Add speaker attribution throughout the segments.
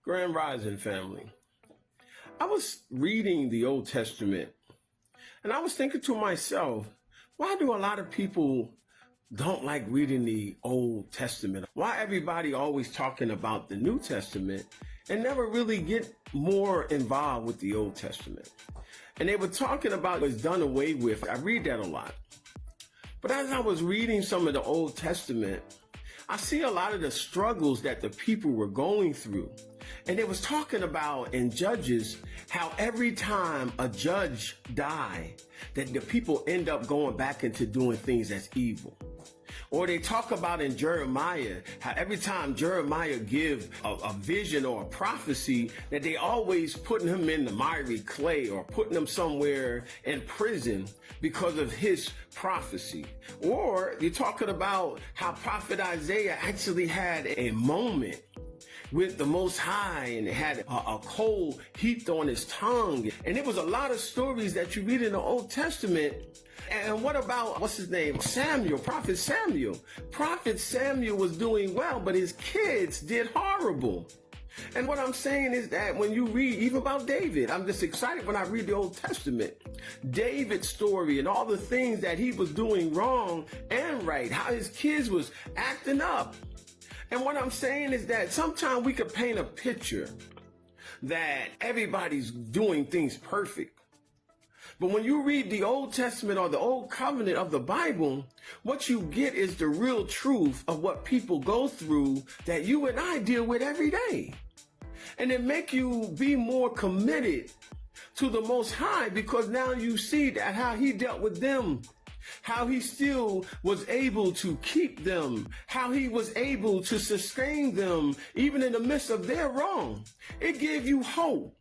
Speaker 1: Grand Rising family. I was reading the Old Testament and I was thinking to myself, why do a lot of people don't like reading the Old Testament? Why everybody always talking about the New Testament and never really get more involved with the Old Testament? And they were talking about it's done away with. I read that a lot. But as I was reading some of the Old Testament, I see a lot of the struggles that the people were going through. And it was talking about in Judges how every time a judge died, that the people end up going back into doing things that's evil. Or they talk about in Jeremiah, how every time Jeremiah give a vision or a prophecy, that they always putting him in the miry clay or putting him somewhere in prison because of his prophecy. Or you're talking about how Prophet Isaiah actually had a moment with the Most High and had a coal heaped on his tongue. And there was a lot of stories that you read in the Old Testament. And what about, what's his name? Samuel, Prophet Samuel. Prophet Samuel was doing well, but his kids did horrible. And what I'm saying is that when you read even about David, I'm just excited when I read the Old Testament. David's story and all the things that he was doing wrong and right, how his kids was acting up. And what I'm saying is that sometimes we could paint a picture that everybody's doing things perfect. But when you read the Old Testament or the Old Covenant of the Bible, what you get is the real truth of what people go through that you and I deal with every day. And it make you be more committed to the Most High because now you see that how he dealt with them, how he still was able to keep them, how he was able to sustain them even in the midst of their wrong. It gave you hope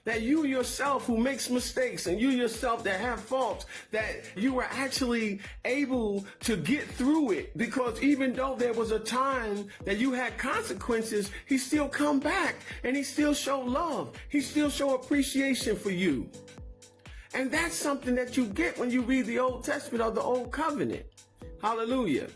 Speaker 1: that you yourself who makes mistakes and you yourself that have faults, that you were actually able to get through it, because even though there was a time that you had consequences, he still come back and he still show love. He still show appreciation for you. And that's something that you get when you read the Old Testament or the Old Covenant. Hallelujah.